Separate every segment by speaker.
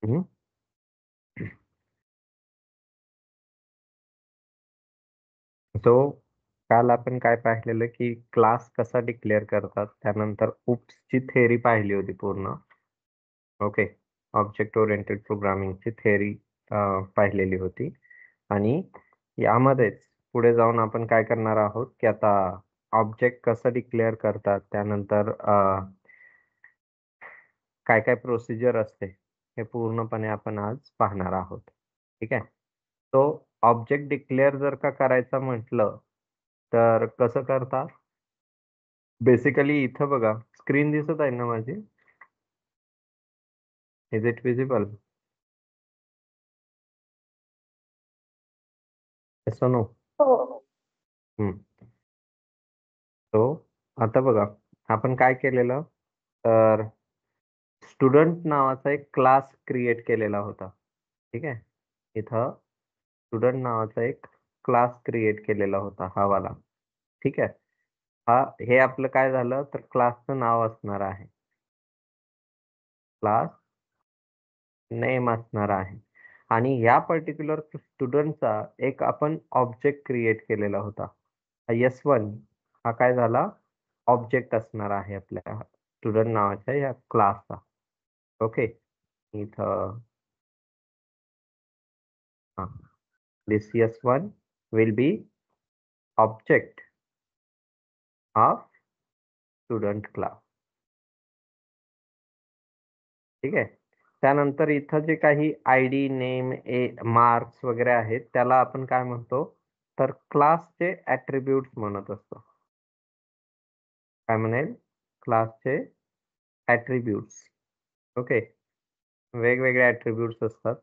Speaker 1: हम्म. तो काल आपण काय पाहिलेलं की क्लास कसा डिक्लेअर करतात, त्यानंतर ची थेअरी पाहिली होती पूर्ण. ओके. ऑब्जेक्ट ओरिएंटेड प्रोग्रामिंगची थेअरी पाहिलेली होती. आणि यामध्येच पुढे जाऊन आपण काय करणार आहोत की आता ऑब्जेक्ट कसं डिक्लेअर करतात, त्यानंतर काय काय प्रोसिजर असते, हे पूर्णपणे आपण आज पाहणार आहोत. ठीक आहे. तो ऑब्जेक्ट डिक्लेअर जर का करायचं म्हटलं तर कसं करतात? बेसिकली इथं बघा, स्क्रीन दिसत आहे ना माझी? Is it visible? Yes no?
Speaker 2: हो.
Speaker 1: तो आता बघा, आपण काय केलेलं, तर स्टुडंट नावाचा एक क्लास क्रिएट केलेला होता. ठीक आहे. इथं स्टुडंट नावाचा एक क्लास क्रिएट केलेला होता, हा वाला. ठीक आहे. हे आपलं काय झालं, तर क्लासचं नाव असणार आहे. क्लास नेम असणार आहे. आणि या पर्टिक्युलर स्टुडंटचा एक आपण ऑब्जेक्ट क्रिएट केलेला होता. S1 हा काय झाला, ऑब्जेक्ट असणार आहे आपल्या स्टुडंट नावाच्या या क्लासचा. ओके. इथं हां, दिस S1 will be object of student class. ठीक आहे. त्यानंतर इथं जे काही आयडी, नेम, मार्क्स वगैरे आहेत, त्याला आपण काय म्हणतो, तर क्लासचे ॲट्रिब्यूट्स म्हणत असतो. काय म्हणेल? क्लासचे ॲट्रिब्यूट्स. ओके. वेगवेगळे ॲट्रिब्यूट्स असतात.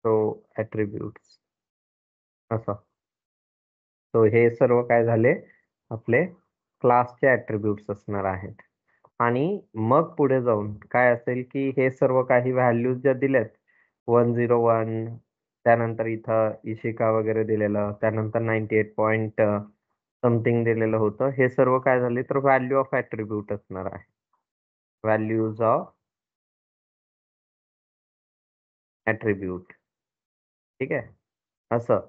Speaker 1: तो ॲट्रिब्यूट्स असं. सो हे सर्व काय झाले, आपले क्लासचे ॲट्रिब्यूट्स असणार आहेत. आणि मग पुढे जाऊन काय असेल, की हे सर्व काही व्हॅल्यूज ज्या दिल्यात 101, त्यानंतर इथं इशिका वगैरे दिलेलं, त्यानंतर 98 पॉइंट समथिंग दिलेलं होतं. हे सर्व काय झाले, तर व्हॅल्यू ऑफ ॲट्रिब्यूट असणार आहे. Values of attribute. ठीक आहे. असं.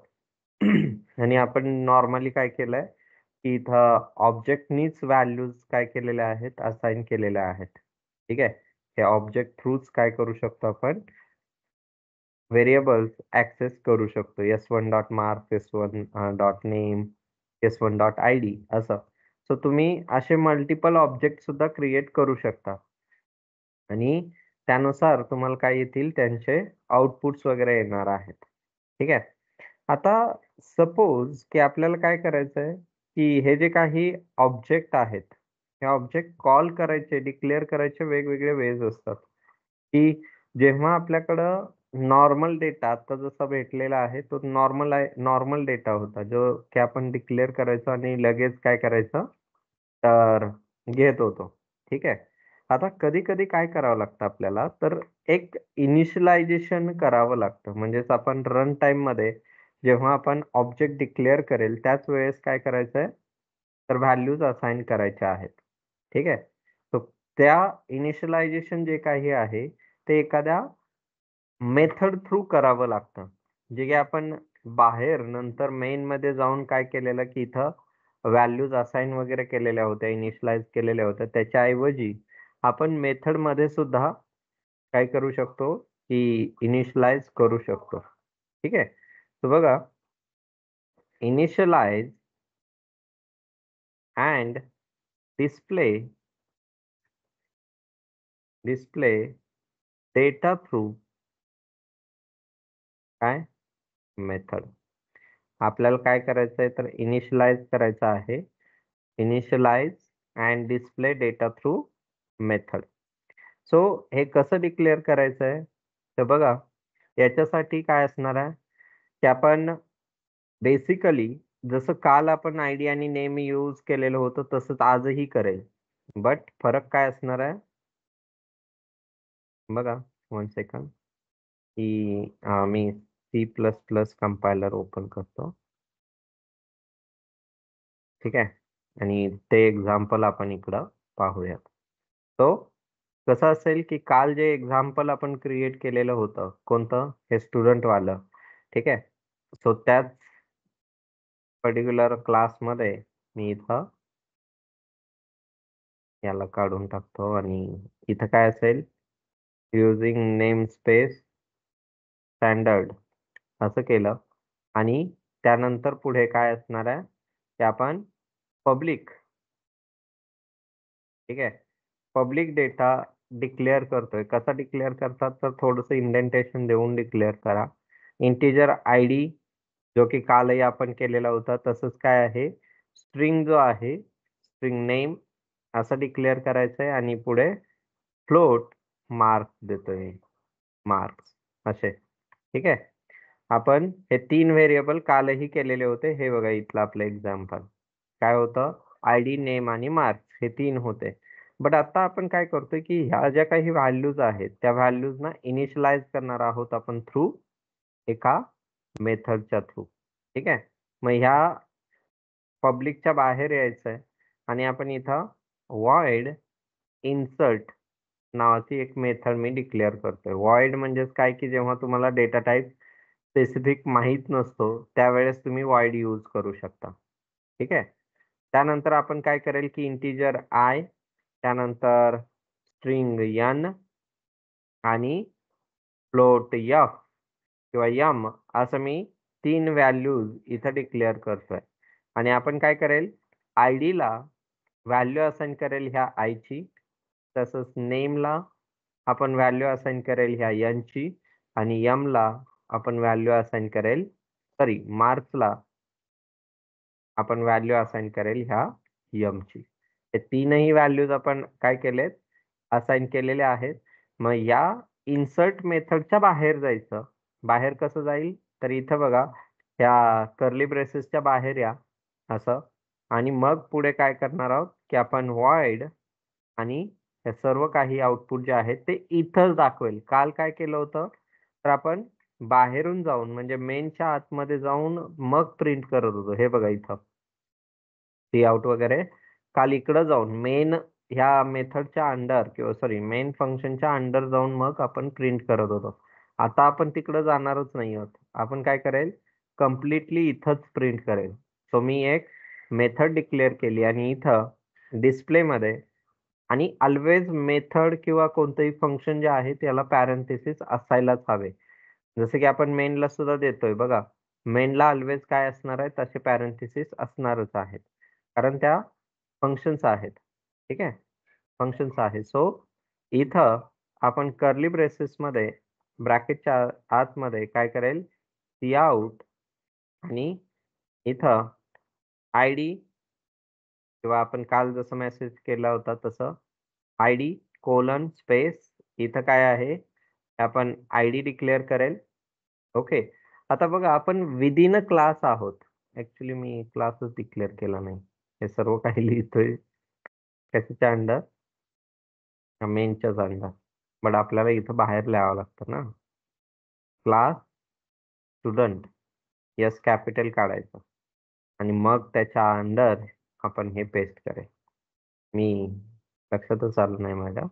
Speaker 1: आणि आपण नॉर्मली काय केलंय, की इथं ऑब्जेक्टनीच व्हॅल्यूज काय केलेल्या आहेत, असाइन केलेल्या आहेत. ठीक आहे. हे ऑब्जेक्ट थ्रूच काय करू शकतो आपण, व्हेरिएबल्स ऍक्सेस करू शकतो. S1.marks, S1.name, S1.id असं. सो तुम्ही असे मल्टिपल ऑब्जेक्ट सुद्धा क्रिएट करू शकता. आणि त्यानुसार तुम्हाला काय येतील, त्यांचे आउटपुट्स वगैरे येणार आहेत. ठीक आहे. आता सपोज की आपल्याला काय करायचंय, की हे जे काही ऑब्जेक्ट आहेत, हे ऑब्जेक्ट कॉल करायचे, डिक्लेअर करायचे वेगवेगळे वेज असतात. की जेव्हा आपल्याकडं नॉर्मल डेटा आता जसा भेटलेला आहे, तो नॉर्मल डेटा होता, जो की आपण डिक्लेअर करायचो आणि लगेच काय करायचं, तर घेत होतो. ठीक आहे. आता कधी-कधी काय करावं लागतं आपल्याला, तर एक इनिशियलायझेशन करावं लागतं. म्हणजेच आपण रन टाईममध्ये जेव्हा आपण ऑब्जेक्ट डिक्लेअर करेल, त्याच वेळेस काय करायचंय, तर व्हॅल्यूज असाइन करायच्या आहेत. ठीक आहे. तर त्या इनिशियलायझेशन जे काही आहे, ते एखाद्या मेथड थ्रू करावं लागतं. जे की आपण बाहेर नंतर मेनमध्ये जाऊन काय केलेलं, की इथं व्हॅल्यूज असाइन वगैरे केलेल्या होत्या, इनिशियलाइज केलेल्या होत्या. त्याच्याऐवजी आपण मेथडमध्ये सुद्धा काय करू शकतो, की इनिशियलाइज करू शकतो. ठीक आहे. तर बघा, initialize and display display data through काय मेथड. आपल्याला काय करायचंय, तर इनिशियलाइज करायचं आहे. Initialize and display data through method. So हे कसं डिक्लेअर करायचंय, तर बघा, याच्यासाठी काय असणार आहे, की आपण बेसिकली जसं काल आपण आयडी आणि नेम यूज केलेलं होतं, तसंच आजही करेल. बट फरक काय असणार आहे, बघा, 1 सेकंड, की मी C++ कंपायलर ओपन करतो. ठीक आहे. आणि ते एक्झाम्पल आपण इकडं पाहूयात. सो कसं असेल की काल जे एक्झाम्पल आपण क्रिएट केलेलं होतं, कोणतं? हे स्टुडंट वालं. ठीक आहे. सो त्याच पर्टिक्युलर क्लासमध्ये मी इथं याला काढून टाकतो आणि इथं काय असेल, युजिंग नेम स्पेस स्टँडर्ड असं केलं आणि त्यानंतर पुढे काय असणार आहे, की आपण पब्लिक, ठीक आहे, पब्लिक डेटा डिक्लेअर करतोय. कसा डिक्लेअर करतात, तर थोडंसं इंडेंटेशन देऊन डिक्लेअर करा. इंटिजर आयडी जो की कालही आपण केलेला होता तसंच काय आहे, स्ट्रिंग जो आहे, स्ट्रिंग नेम असं डिक्लेअर करायचं आहे आणि पुढे फ्लोट मार्क्स देतोय, मार्क्स असे. ठीक आहे. आपण हे 3 व्हेरिएबल कालही केलेले होते. हे बघा इथलं आपलं एक्झाम्पल. काय होतं? आयडी, नेम आणि मार्क्स हे 3 होते. बट आता आपण काय करतोय, की ह्या ज्या काही व्हॅल्यूज आहेत, त्या व्हॅल्यूजना इनिशियलाइज करणार आहोत आपण थ्रू एका मेथडच्या थ्रू. ठीक आहे. मग ह्या पब्लिकच्या बाहेर यायचं आहे आणि आपण इथं व्हॉइड इन्सर्ट नावाची एक मेथड मी डिक्लेअर करतोय. व्हॉइड म्हणजेच काय, की जेव्हा तुम्हाला डेटा टाइप स्पेसिफिक माहीत नसतो, त्यावेळेस तुम्ही व्हॉइड यूज करू शकता. ठीक आहे. त्यानंतर आपण काय करेल, की इंटिजर आय, त्यानंतर स्ट्रिंग एन आणि फ्लोट एफ किंवा एम असं मी 3 व्हॅल्यूज इथं डिक्लेअर करतोय. आणि आपण काय करेल, आयडीला व्हॅल्यू असाइन करेल ह्या आयची, तसंच नेमला आपण व्हॅल्यू असाइन करेल ह्या एनची आणि एमला आपण व्हॅल्यू असाइन करेल, सॉरी मार्क्सला आपण व्हॅल्यू असाइन करेल ह्या एमची. हे तीनही व्हॅल्यूज आपण काय केलेत, असाइन केलेले आहेत. मग या इन्सर्ट मेथडच्या बाहेर जायचं. बाहेर कसं जाईल, तर इथं बघा ह्या कर्ली ब्रेसेसच्या बाहेर या असं, आणि मग पुढे काय करणार आहोत, की आपण व्हॉइड आणि हे सर्व काही आउटपुट जे आहेत ते इथंच दाखवेल. काल काय केलं होतं, तर आपण बाहेरून जाऊन म्हणजे मेनच्या आतमध्ये जाऊन मग प्रिंट करत होतो. हे बघा इथं सी आउट वगैरे काल इकडं जाऊन मेन ह्या मेथडच्या अंडर किंवा सॉरी मेन फंक्शनच्या अंडर जाऊन मग आपण प्रिंट करत होतो. आता आपण तिकडं जाणारच नाही आहोत. आपण काय करेल, कंप्लिटली इथंच प्रिंट करेल. सो मी एक मेथड डिक्लेअर केली आणि इथं डिस्प्लेमध्ये आणि अल्वेज मेथड किंवा कोणतंही फंक्शन जे आहे त्याला पॅरेंथेसिस असायलाच हवे. जसं की आपण मेनला सुद्धा देतोय बघा. मेनला अल्वेज काय असणार आहे, तसे पॅरेंथेसिस असणारच आहेत. कारण त्या फंक्शन्स आहेत. ठीक आहे. फंक्शन्स आहेत. सो इथं आपण कर्ली ब्रेसेसमध्ये ब्रॅकेटच्या आतमध्ये काय करेल, काउट आणि इथं आयडी किंवा आपण काल जसं मेसेज केला होता तसं आयडी कोलन स्पेस इथं काय आहे, आपण आयडी डिक्लेअर करेल. ओके. आता बघा आपण विदिन अ क्लास आहोत. ॲक्चुअली मी क्लासच डिक्लेअर केला नाही. हे सर्व काही लिहितोय कशाच्या अंडर? मेनच्याच अंडर. बट आपल्याला इथं बाहेर लिहावं लागतं ना. क्लास स्टुडंट येस कॅपिटल काढायचं आणि मग त्याच्या अंडर आपण हे पेस्ट करेल. मी लक्षातच आलं नाही माझ्या.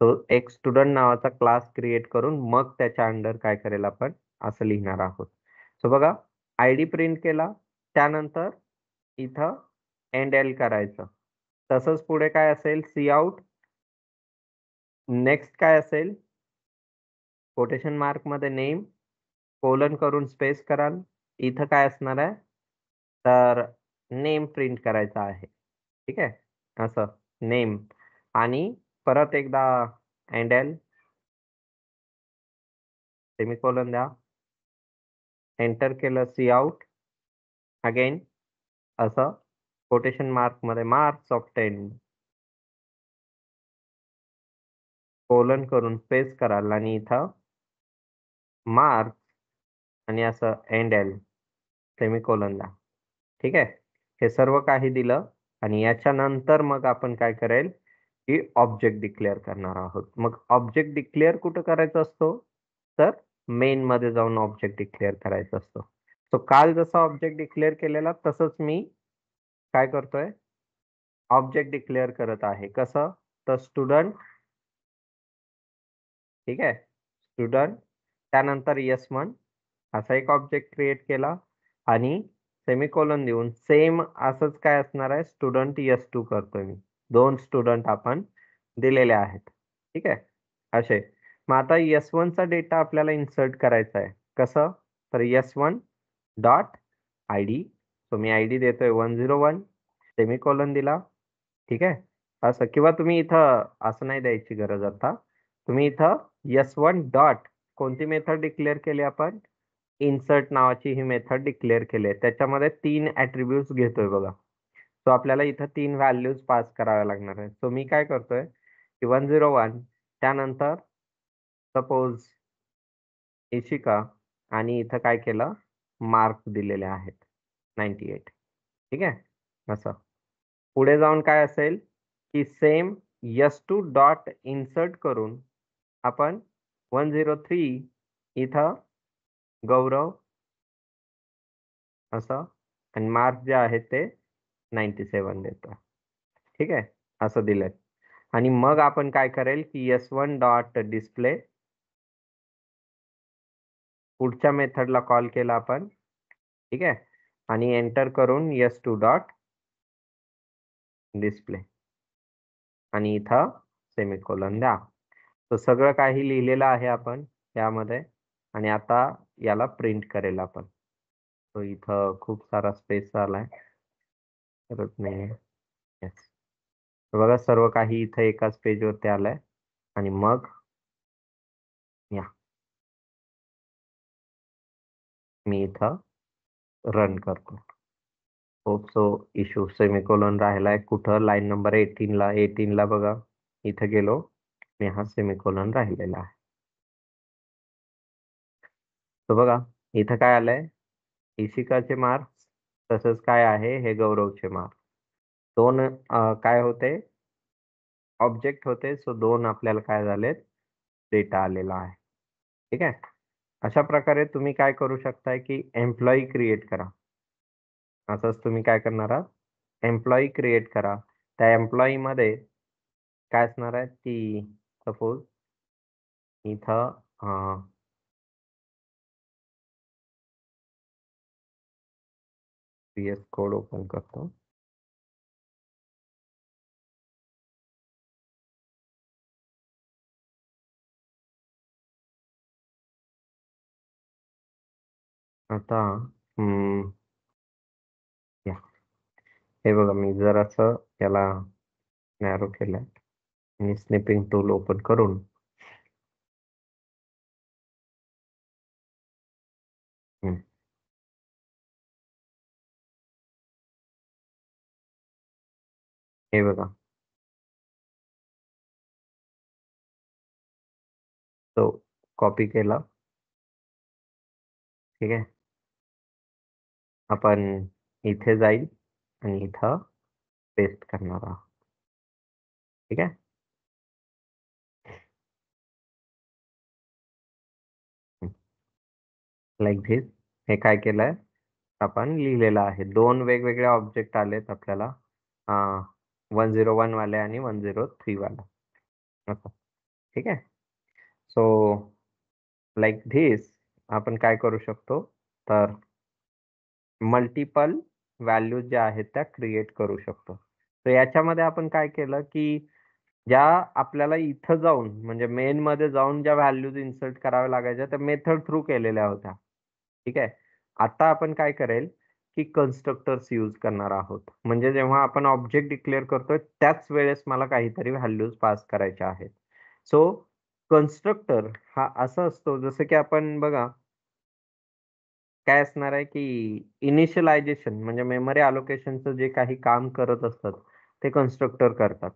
Speaker 1: तो एक स्टुडंट नावाचा क्लास क्रिएट करून मग त्याच्या अंडर काय करेल आपण असं लिहिणार आहोत. सो बघा आयडी प्रिंट केला, त्यानंतर इथं एंड एल करायचं. तसंच पुढे काय असेल, सी आउट, नेक्स्ट काय असेल, कोटेशन मार्क मध्ये नेम, कोलन करून स्पेस कराल. इथं काय असणार आहे, तर नेम प्रिंट करायचा आहे. ठीक आहे. असं नेम आणि परत एकदा एंड एल, सेमीकोलन द्या. एंटर केलं, सी आउट अगेन असं कोटेशन मार्क मध्ये मार्क्स ऑफ 10 कोलन करून स्पेस कराल आणि इथं मार्क्स आणि असं एंड एल सेमीकोलन द्या. ठीक आहे. हे सर्व काही दिलं आणि याच्यानंतर मग आपण काय करेल, की ऑब्जेक्ट डिक्लेअर करणार आहोत. मग ऑब्जेक्ट डिक्लेअर कुठं करायचा असतो, तर मेन मध्ये जाऊन ऑब्जेक्ट डिक्लेअर करायचा असतो. सो काल जसा ऑब्जेक्ट डिक्लेअर केलेला तसंच मी काय करतोय, ऑब्जेक्ट डिक्लेअर करत आहे. कसं, तर स्टुडंट ठीक आहे, स्टुडंट, त्यानंतर S1 असा एक ऑब्जेक्ट क्रिएट केला आणि सेमिकोलॉन देऊन सेम असंच काय असणार आहे, स्टुडंट S2 करतोय मी. 2 स्टुडंट आपण दिलेले आहेत. ठीक आहे, असे. मग आता S1 चा डेटा आपल्याला इन्सर्ट करायचा आहे. कसं? तर S1 डॉट आयडी, सो मी आयडी देतोय 101, सेमिकोलॉन दिला. ठीक आहे, असं. किंवा तुम्ही इथं असं नाही द्यायची गरज आता. तुम्ही इथं S1 डॉट कोणती मेथड डिक्लेअर केली आपण? इन्सर्ट नावाची ही मेथड डिक्लेअर केली आहे. त्याच्यामध्ये 3 ॲट्रिब्यूट्स घेतोय बघा. सो आपल्याला इथं 3 व्हॅल्यूज पास कराव्या लागणार आहेत. सो मी काय करतोय, की 101 त्यानंतर सपोज इशिका आणि इथं काय केलं, मार्क दिलेले आहेत 98. ठीक आहे, असं. पुढे जाऊन काय असेल, की सेम S2 डॉट इन्सर्ट करून आपण 103 इथं गौरव असं आणि मार्क्स जे आहेत ते 97 देतो. ठीक आहे, असं दिलंय. आणि मग आपण काय करेल, की S1 डॉट डिस्प्ले पुढच्या मेथडला कॉल केला आपण. ठीक आहे, आणि एंटर करून S2 डॉट डिस्प्ले आणि इथं सेमिकोलॉन द्या. तर सगळं काही लिहिलेलं आहे आपण यामध्ये आणि आता याला प्रिंट करेल आपण. तो इथं खूप सारा स्पेस आलाय. करत नाहीये. येस. बघा सर्व काही इथं एकाच पेजवरती आलंय आणि मग या मी इथं रन करतो. होप सो इश्यू सेमिकोलॉन राहिलाय कुठं, लाईन नंबर 18 ला बघा. इथं गेलो मी, हा सेमिकोलॉन राहिलेला आहे. तर बघा इथं काय आलंय, इशिकाचे मार्क्स, तसंच काय आहे हे गौरवचे मार्क्स. 2 काय होते, ऑब्जेक्ट होते. सो 2 आपल्याला काय झालेत, डेटा आलेला आहे. ठीक आहे, अशा प्रकारे तुम्ही काय करू शकताय, की एम्प्लॉयी क्रिएट करा. असंच तुम्ही काय करणार आहात, एम्प्लॉयी क्रिएट करा. त्या एम्प्लॉयी मध्ये काय असणार आहे, की सपोज इथं PS कोड ओपन करतो. आता या हे बघा, मी जरासं याला नॅरो केलंय आणि स्निपिंग टूल ओपन करून हं, हे बघा, तो कॉपी केला. ठीक आहे, आपण इथे जाईल आणि इथं पेस्ट करणार आहोत. ठीक आहे, लाईक धिस. हे काय केलंय, आपण लिहिलेलं आहे. 2 वेगवेगळे ऑब्जेक्ट आलेत आपल्याला, 101 वाले आणि 103 वाला असं. ठीक आहे, सो लाईक धिस आपण काय करू शकतो, तर मल्टिपल व्हॅल्यूज ज्या आहेत त्या क्रिएट करू शकतो. तर याच्यामध्ये आपण काय केलं, की ज्या आपल्याला इथं जाऊन म्हणजे मेनमध्ये जाऊन ज्या व्हॅल्यूज इन्सर्ट कराव्या लागायच्या त्या मेथड थ्रू केलेल्या होत्या. ठीक आहे. आता आपण काय करेल, की कन्स्ट्रक्टर्स यूज करणार आहोत. म्हणजे जेव्हा आपण ऑब्जेक्ट डिक्लेअर करतोय त्याच वेळेस मला काहीतरी व्हॅल्यूज पास करायच्या आहेत. सो कन्स्ट्रक्टर हा असा असतो, जसं की आपण बघा काय असणार आहे, की इनिशियलायझेशन म्हणजे मेमरी अलोकेशनचं जे काही काम करत असतात, ते कन्स्ट्रक्टर करतात.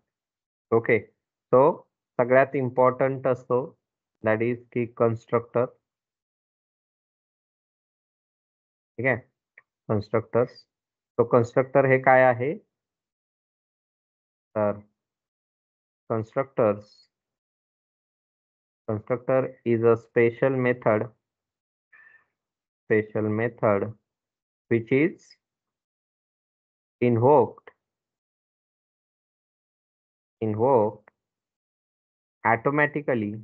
Speaker 1: ओके. सो सगळ्यात इम्पोर्टंट असतो दॅट इज की कन्स्ट्रक्टर. ठीक आहे. कन्स्ट्रक्टर्स. तो कन्स्ट्रक्टर हे काय आहे? तर constructors constructor is a special method which is invoked automatically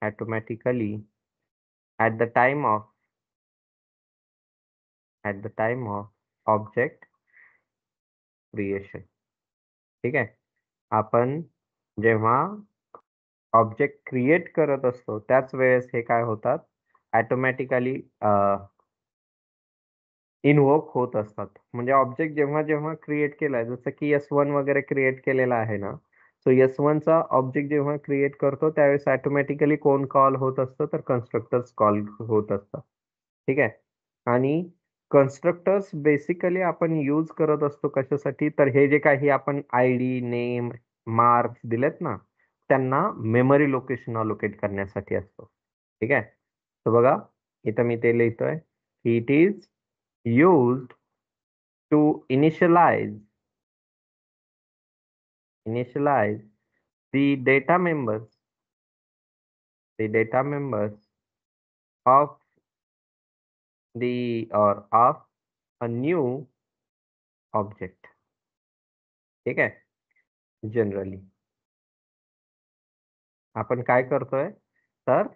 Speaker 1: automatically at the time of object creation. ठीक आहे. आपण जेव्हा ऑब्जेक्ट क्रिएट करत असतो त्याच वेळेस हे काय होतात, ऑटोमॅटिकली इन्व्होक होत असतात. म्हणजे ऑब्जेक्ट जेव्हा क्रिएट केलाय, जसं की S1 वगैरे क्रिएट केलेला आहे ना, सो S1 चा ऑब्जेक्ट जेव्हा क्रिएट करतो त्यावेळेस ऑटोमॅटिकली कोण कॉल होत असतं, तर कन्स्ट्रक्टर्स कॉल होत असतात. ठीक आहे. आणि कन्स्ट्रक्टर्स बेसिकली आपण यूज करत असतो कशासाठी, तर हे जे काही आपण आयडी, नेम, मार्क्स दिलेत ना, त्यांना मेमरी लोकेशन अलोकेट करण्यासाठी असतो. ठीक आहे. तर बघा, इथं मी ते लिहितोय, it is used to initialize the data members of of a new object. ठीक आहे. जनरली आपण काय करतोय, तर